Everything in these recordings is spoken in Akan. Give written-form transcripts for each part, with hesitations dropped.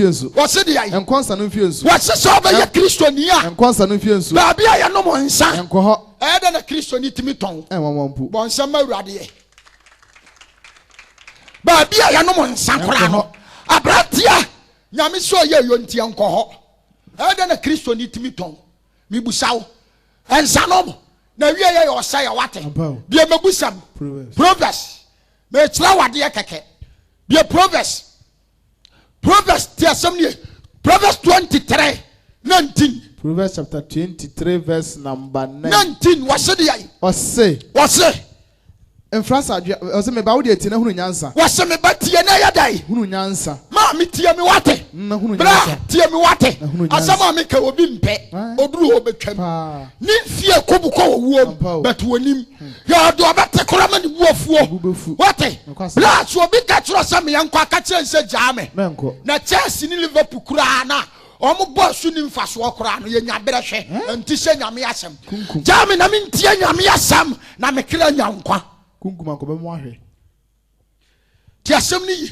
What's it? And constant influence. What's the sober Christian? And constant influence. Baby, I am no more son. And cohort. I had a Christian to me tongue. And one put. One summer radier. Baby, I am no more son. Abratia. Yamiso, you and cohort. I had a Christian to me tongue. Me busao. And Sanom. Now we are your say what? Be a mabusam. Proverbs. May flower dear keke. Be a Proverbs. Proverbs, Proverbs 23, 19. Proverbs chapter 23, verse number 19. What's it? What's it? In France, I was a about the Tina Hunyansa. What's a Batia day? Hunyansa. Mammy, tia me what? Tia me what? As some make a bimpe or blue obechem. Nifia Kobuko, but when him, you are do about the Kuraman wolf. What? Blacks will be catch or some young quackatcher and said Jammy. Na chess in Liverpool Kurana. Omo boss nim fa so okra no ye nya berehwe enti se nyame asem jame na me ntie nyame asem na me kra nyankwa kunkuma ko be mo ahwe ti asem ni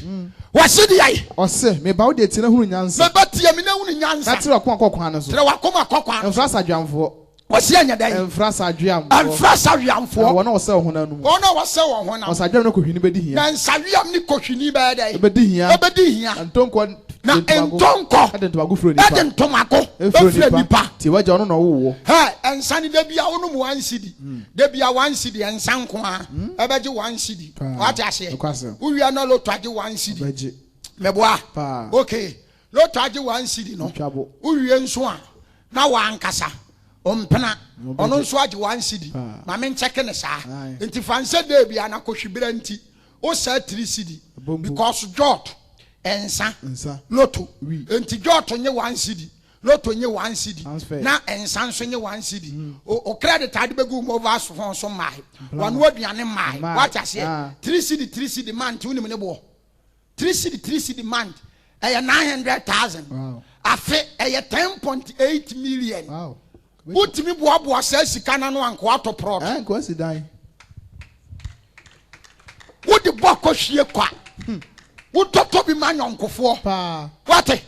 wase di ai ose me ba wo de ti na hunu nyansa me ba tie me na hunu nyansa na ti wa kokwa no so tre wa kokwa en frasa adwanfo wase anya dai en frasa adwanfo en frasa adwanfo wona wose ho na nu wona wose wo ho na wose adwan no kohwini be di hia na nsawiam ni kohwini be dai be di hia antonko na entonko edentomako efre nipa ti waja ono no wo ensani da bia ono mu 1 cedi da bia 1 cedi ensanko a ebeje 1 cedi what ase uwia na loto age 1 cedi meboa okay loto age 1 cedi no uwie nso a na wa ankasa ompena ono nso age 1 cedi ma me ncheke ne saa enti fanse da bia na kohwibira nti o sa 3 cedi because God ensa loto enti joto nye 1 cedi loto nye 1 cedi na ensa nso nye 1 cedi o credit ade begu mo over so mai wan waduane mai what I say 3 cedi month unim ne bo 3 cedi month aya 900,000 afe aya 10.8 million wow utimi boaboa sa sika na no anko atopro anko sidan wodi boko hwie kwa Utoto bi manyonkofo wate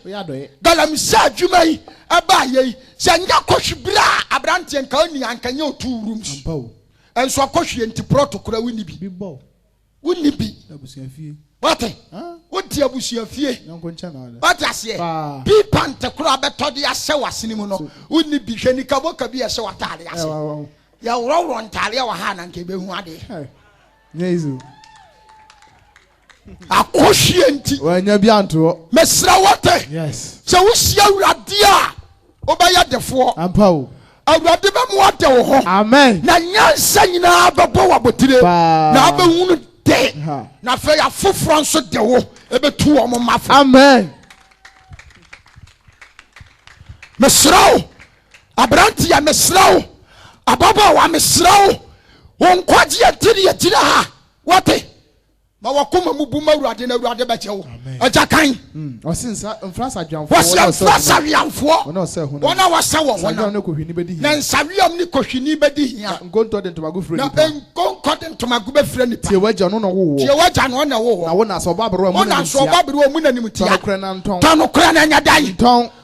galam sa adwuma yi aba yi se nya kohwibira abrante nka oni ankanya o 2 rooms enso akohwe enti protocol woni bi abusuafie wate wodi abusuafie wate ase bi pante kura betodi ase wasene mu no woni bi hwani kaboka bi ase watale ase ya woro ntale wa ha na nke behu ade nyezu akohwie enti wanya bi anto mesra wote yes se wusia awurade a obaya defo ampawo awurade be mo ade wo ho amen na nyansa nyina bebo wabotire na abehunu de na fe ya foforo nso de wo ebetu wo mafo amen mesra wo abranti ya mesra wo ababa wa mesra wo won kwaje atiri ha wote ma wakoma mubuma urade na urade ba chewo aja kan osinsa mfrasa adwanfo wasa wiamfo wona wasa wo wona no kohwini bedi hia na nsawiam ni kohwini bedi hia nkonto de ntomago frɛ ni na nkonko de ntomago be frɛ ni tie waja no wo tie waja no na wo na wona so babro mu na so babro mu na nim tia tɔnokora na ntɔn tɔnokora na nyadai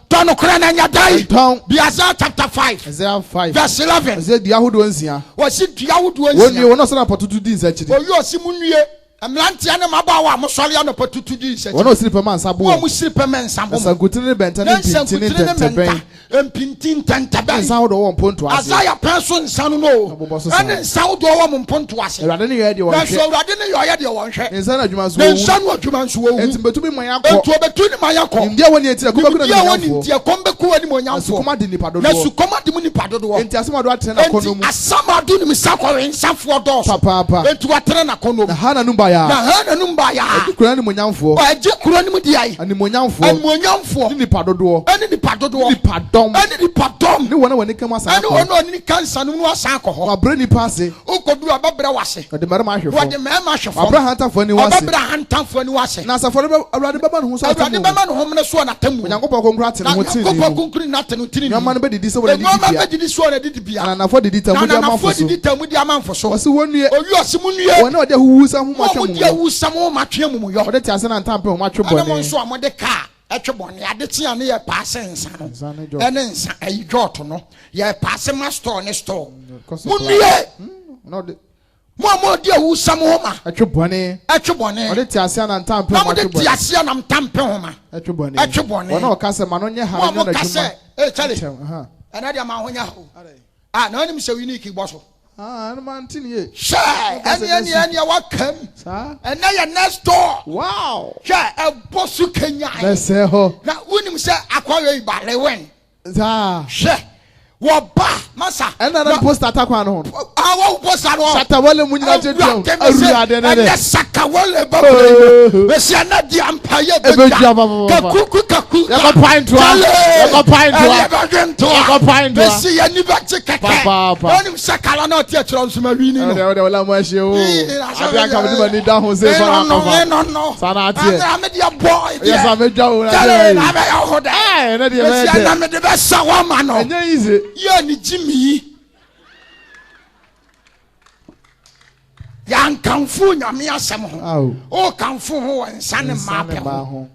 tɔnokora na nyadai Biasa chapter 5 Isaiah 5 verse 11 Isaiah diahodo nsia wasi diahodo nsia woni wona so na patutu di nsa chiri oyi osimunwie Amlantia na mabawa musoli ana patutu di nsa wono siripe man sabo wo musiripe man sabo sagutire bentane pintini tenteben empintin tenteben nsa wo do wo mponto ase Azaya penso nsa no ane nsa wo do wo mponto ase Awurade ne yɛ de wɔn hwɛ so Awurade ne yɛ de wɔn hwɛ nsa na adwuma so wo nsa no adwuma so wo enti betumi man yakɔ enti obetu ni man yakɔ ndia woni etira ko bekuna ni nyamfo ndia kombe ko wani mo nyamfo sukoma de nipa dodo na sukoma de mu nipa dodo enti asema do atena na kono mu enti asama do ni misakɔ nsafo do papa enti watena na kono mu na hana numba ya na hana numba ya kura ni mo nyamfo aje kura ni mu di ai ani mo nyamfo ni nipa dodo ani nipa dodo nipa dom ani nipa dom ni wona wani kama sa ani wona ni kansa no asan ko ho wa bre nipa ase okodu ababra wase de mara ma hwefo wa de mara ma hwefo abra hantafo ni wase ababra hantafo ni wase na safo be Awurade beba no ho so Awurade beba no ho mne so na tamu Nyankopɔ konkura te no ho tiri ni Nyankopɔ konkura na te no tiri ni nyama no be didi se wona didi nyama be didi so na didi bia na nafo didi tamu dia manfo so didi tamu dia manfo so wase wonue oyi osimu nue wona ode huhu sa ho matwe mu dia hu sa mo matwe mu yo ode ti ase na ntampe ho matwe bone ana mo so amode ka etwebone ade tia ne ye pass nsa no ene nsa ayi jot no ye pass ma store ne store munye mo dia wu sam homa etwebone ode ti ase na ntampe mo etwebone ti ase na ntampe homa etwebone wona o kase ma no nye hare no na juma chale ena dia ma honya ho na onim se unique boso no man tin ye sha eni wakam and na your next door wow sha e bosu kenya na se ho na unim se akwawe ibale wen sha wo ba masa ena na post attack one ho awo post aro shata wole munyina jetu awura de ne ne saka wole ba we se na di ampaye beja kaku ya ko pint we se ya ni ba tikeke onim sakala na tie tro nsuma wini no de wala mo ahye o abi aka me ma ni da ho se fara kafa no sana tie na me dia boy yes am dwa o na be ya ho de na de me de na me de be sawa ma no enye easy ye ni Jimmy yan kanfu nyame asem ho o kanfu ho wansa ne ma pe ho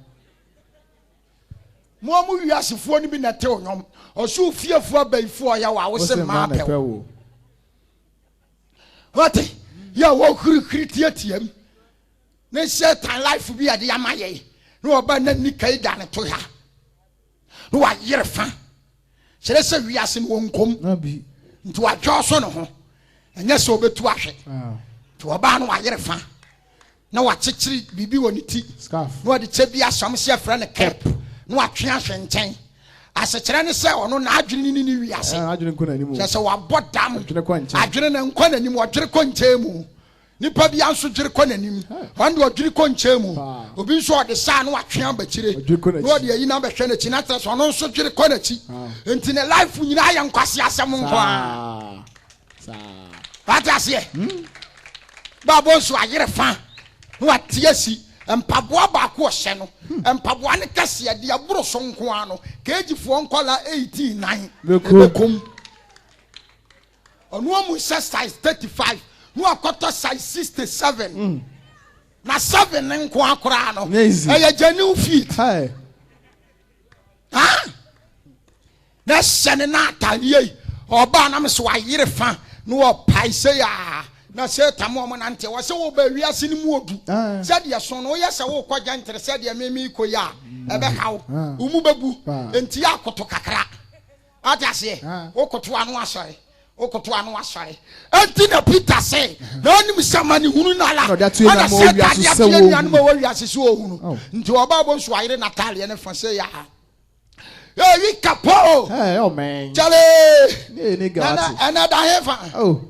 mo mu wiasefo ni bi na te onyom osu fiefo abaifo ya wa wo se ma pe wo what ya wo khiri tiam ne Satan life bi ade yamaye no oba na ni kai da ne to ha no wa yere fa sere se wiase no wonkom nabi nti wa dwoso no ho enya se obetu ahwe to oba no wa yere fa na wa chichiri bibi woni ti scarf no de che bia som se afra ne cap no wa twe ahwe nchen asechire ne se ono na adwene ni wiase adwene ko na nimu se wa bodam adwene na nkwa na nimu odwere ko nchen mu nipa bia nso dwere ko na nim wande odwere ko nchen mu obi nso ode sa no atwe abachire no de yi na behwe na chi na tre so no nso dwere ko na chi enti ne life nyina ya nkwase asem nkwa sa patase babo nso ayere fa no atie si empaboa ba ko hye no empaboa ne kase ade aburo so nko ano kegifo nkola 89 bekom onu amu size 35 no akoto size 67 na 7 nko akora no eye genuine feet na sene na ataliye oba na me so ayere fa no opaise ya na se tamo mo nante wo se wo ba wiase ni mu odu se de so no ye se wo kwaja ntere se de memi koya ebe hawo umu bebu enti akoto kakra atase wo koto anu asore okoto anu asore enti na Peter say na onim samani hunu na la ana se tadia tie ni anu wo wiase so ohunu nti oba bo nso ayire Natalia ne fa se ya we kapo oh man chale ni gati another heaven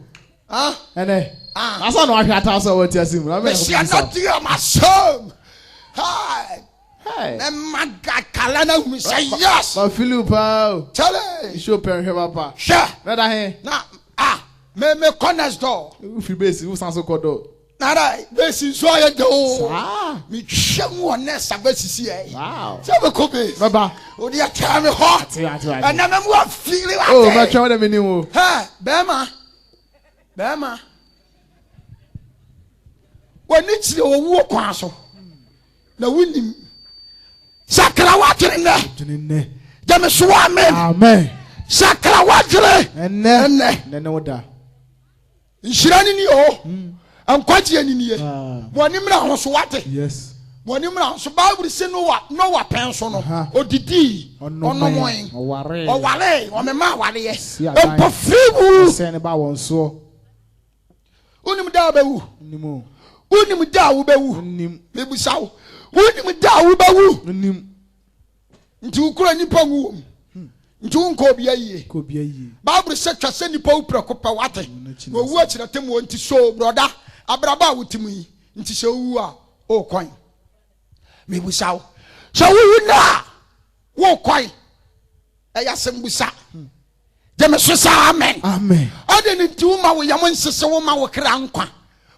ene asa no ahwe ata so wati asim na me si anatia masom na maga kala na hu say yes ba Philippa chale show pen he papa sha na da he na me corners door fi base u sanso kodo na da base so ya do mi hwem wona sabasisi wow se be ko base baba o dia tell me hot and na me mo feel what oh ma twa dem ni wo bema wani chire owu kwa so na wunim sakra wajire ne jame so amen sakra wajire enne woda nshirani ni o ankwaji ani ni woni mra ho so wate yes woni mra so Bible say no wa pen so no odidi ono moen oware o me ma ware ye empo fibu se ne ba won so unim da bewu unim unim da wo bewu unim mebusawo unim da wo bewu unim nti ukura nipa wu nti unko bia yie ko bia yie Bible say twase nipa upra ko pa wate wo wu akira temu nti so broda abraba wutimu yi nti se wu a o kwan mebusawo so wu na wo kwan eya sembusa Jeme so sa amen ade ni ti uma wo yam nsese wo ma wo kra nkwa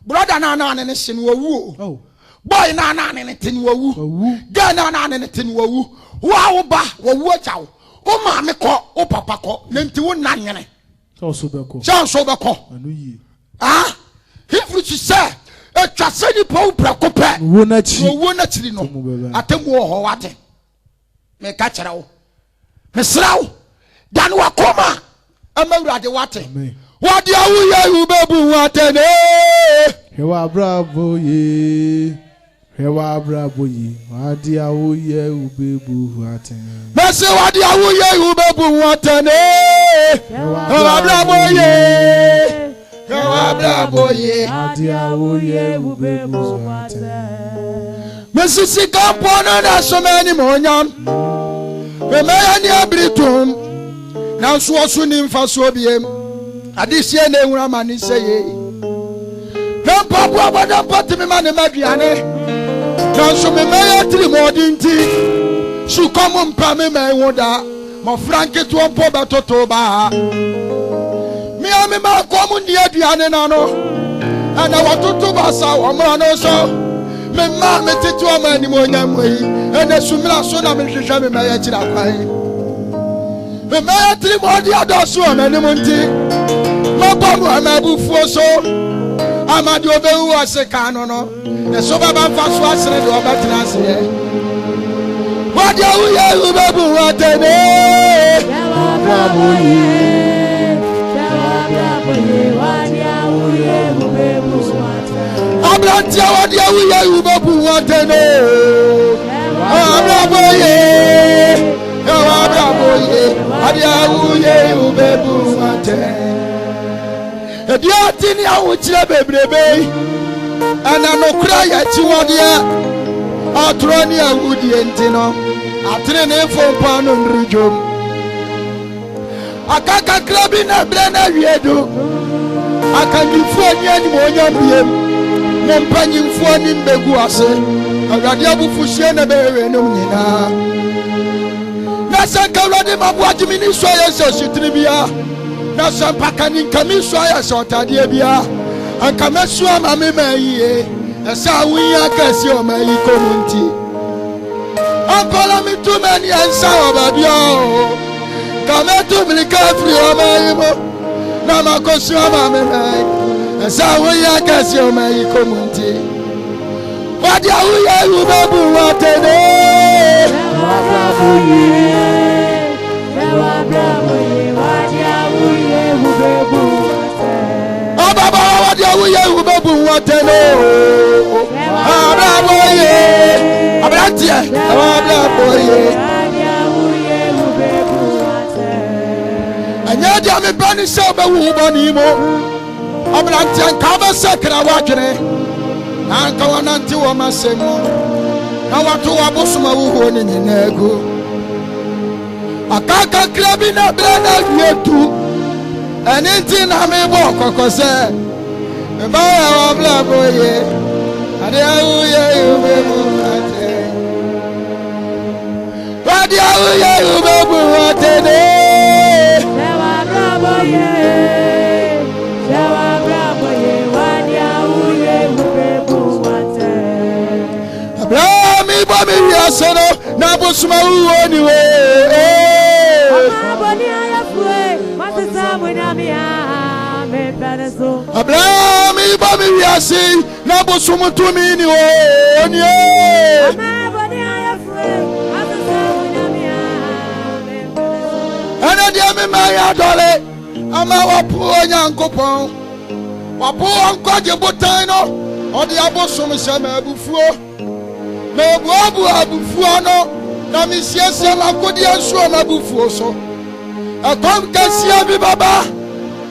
brother na ne hye no wu boy na ne tin wu ga na ne tin wu wo ba wo wu achawo wo ma me ko wo papa ko ne nti wo na nyene so be ko anu yi if you say etwa se ni po bra ko pe wo na chi no atemu ho wate me kachara wo mesra wo dan wakoma amawurade wate wade awuye ubebu watene hewa bravo ye wade awuye ubebu watene mese wade awuye ubebu watene hewa bravo ye wade awuye ubebu watene mese sikapono na somani monyam meya ni abritum na so oso ni mfa so biem adesie na enwura mani seye na papu abada patimi mane maduane na so me meya trimodinti su komo mpa me woda mo franke to mpo betoto ba mi ami ma komo ni aduane na no ana watoto ba sa wo mra no so me ma me tetu amani mo nyamwe ene sumira so na me hwehwe me meya kira kwai me meya trimodi adoso amani monti mabamu amabufuo so amadi obewu aseka no no e so baba mfa so asere de obetra ase wadi awuye ubebu watene bravo ye wade awuye ubebu watene abrantia wadi awuye ubebu watene bravo ye wadi awuye ubebu watene ediati ni awuchire bebrebe ana nokura ya chiwode atro ni awudie ntino atere ne fompa no nrijom akaka krabi na bre na wiedo akandifu ani ani monyambiem mompanyimfu ani mbegu ase awade abufuhie na bewe no nyina na sakawade mabuagye mini so yeso sitribia na sampaka ni nkamiso ya sotade bia ankameso amame mayiye esa wiya kasi o mayi komunti akola mitumani ansa obabio kametu bilikafri o mayimo na makoso amame mayi esa wiya kasi o mayi komunti wadi awuye ubebu watene bravo ye wadi awuye ubebu watene baba wadi awuye ubebu watene bravo ye abrantie bravo ye wadi awuye ubebu watene anya dia me bani se obewu bani mo abrantie nka ba sekra wadwene anka wananti wo masemu na watu wabosoma wuho ni ninago akaka krabi na brana yetu anenti na me bo kokose me ba wa bravo ye ade awuye ubebu ate ade awuye ubebu ate ne bravo ye wadi awuye ubebu watene Abrami bomi yasero na bosuma wuho ni we aboni ayafue matisa munamia me panaso Abrami bomi yasi na bosumu tumini we ni aboni ayafue matisa munamia me panaso ana dia me maya dole ama wapo nyankopon wapo ankoje botan no odi abosum sema abufuo me buabu abufuo no na misiesie makodi ansuo na abufuo so akom kasia bi baba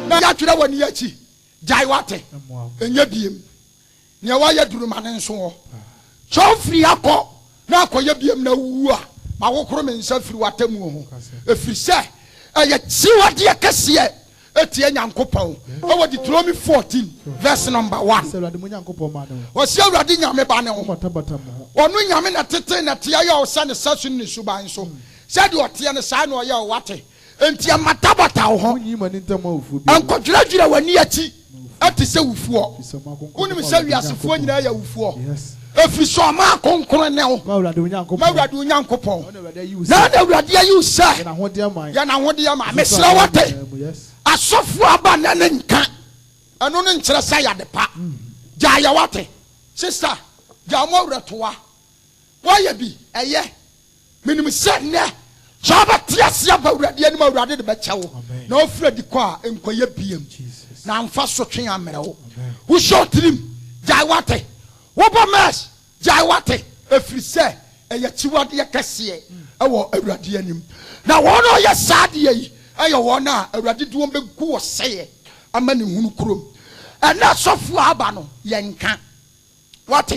na ya twere wani yachi jai wate enye biem ne wa ya duruma ne nso ho chofri akọ na akoye biem na wu a ma wokoro me nsa firi watamu ho efiri se eye chiwade akese etie nyankopon owo Deuteronomy 14 verse number 1 wasi awurade nyame ba ne ho onu nyame na tete na tia ya osa ne sasu ne suban so se de otie ne sa na oya wate enti amatabata ho ankodwira wani achi ati se wufuo unim se wiasefuo nyina ya wufuo efi so ma konkron ne ho mawurade onyankopon na awurade ayu sa ya na hode ya ma mesra wate asofu aba na ne nka eno ne nkyere sa ya de pa ja ya wate sister ja mo wuretoa wa ya bi eye Minimum said ne. Java Tiasia Bawradi and Mawradi the Bachow. No Freddy Qua and Koya PM. Now I'm fast watching a mero. Who shot him? Jaiwate. Wobber Mass. Jaiwate. If you say a Yachiwadia Cassie. I will a radianum. Now one of your sad ye. I wanna a radiduum go say a man in Hunukrum. And that's so far abano, yanka. What?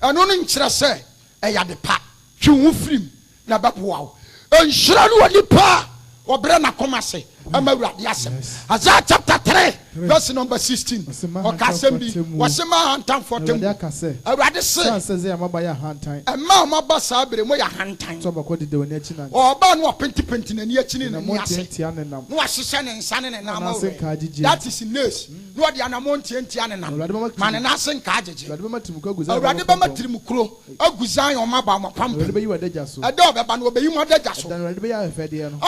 And only say a yadepa. You film. Nabapuao. And Shralu Lipa or Brana Comase. I'm a radiasem. Isaiah chapter 3, verse number 16. Or Casembi was a man time for them. I rather say, says I'm by a hand time. And Mamma Bassabre, where a hand time. Or Bano Penty and Yachin and Motian. No, Shan and San and that is in nurse. No, the Anamonti and Tiana. Mananas and Kaji. I rather Bamatrimucro. A Guzai or Mabama Pump. A dog about obey you, Mother Jasso.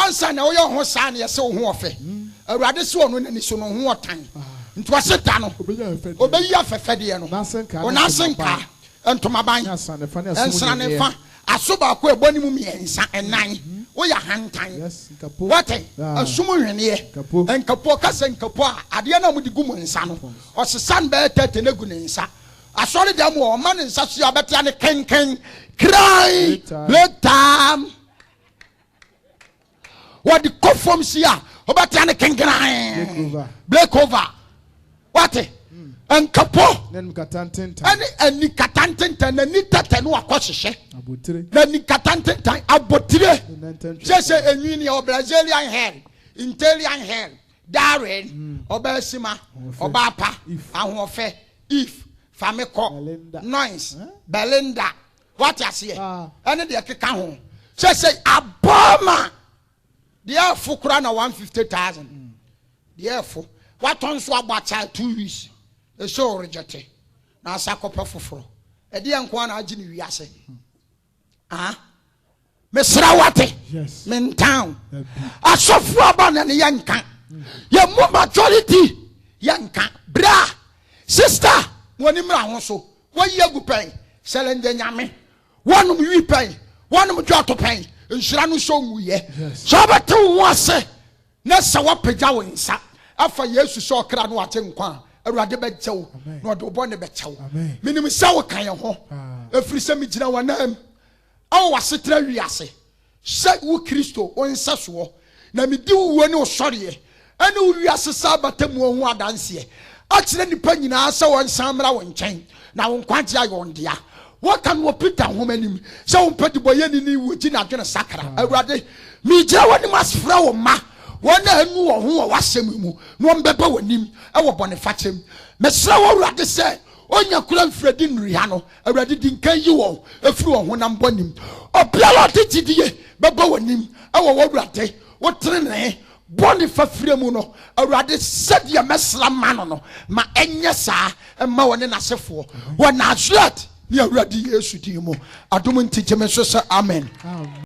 Answer now your Hosania so warfare. A rather sworn when it's on war time. It was a tano. Obey your Fediano. Or nothing car. And to my band. And son and fan. I saw about where Bonnie and 9. Oh, your hand time. What a summer in here. And Capoca and Capoa. Adiana with the Guman Sano. Or the sun bear tet in a gunensa. I saw the demo or man in such a better than can cry. Blood time. What the cough from here? About Tiana can cry. Break over. What? And Capo. And Nicatantin and Nita Tenua Coshe. Then Nicatantin time. Abotire. Just a union of Brazilian hair. Italian hair. Darren. Obesima. Obapa. And Wafe. If. Fameco. Noise. Belinda. What I see. And the Kikaho. Just say Aboma. The air for crown 150,000. The air for what on swab child 2 weeks. The show rejected. Now, Sacopa for a dear Kwana Jini Yase. Ah, Miss Rawate, yes, men town. I saw Flaban and Yanka. Your more majority, Yanka, bra, sister, one in Rahoso, 1 year go pay, selling the Yame, one of you pay, one of you to pay, and Shranu show ye. Sabatu was say, Nessa Wapajaw in Sa, after years to saw Kranwatin Kwan. A radibet chow, not a bonnet chow. Minimum sour kind of home. A free semijina one name. Oh, was it Riase? Set who Christo or in Sassuo. Nami do no sorry. I know we are Sabatem one dance here. Actually, depending on so on Samra and chain. Now on Quantia on dia. What can we put down woman? So put the boy any within a general sacra. I rather me Jawan must flower ma. One who was him, no member with him, our Boniface. Mesraw rather said, on your clan Fredin Riano, I rather didn't care you all, a flew on when I'm born. Oh, Pialati, Baba with him, our Warate, what train, Boniface Fremuno, I rather said your Mesla Manono, my Enyasa, and Mawan as a four. When I slept, you're ready, yes, with you. I don't teach him, amen.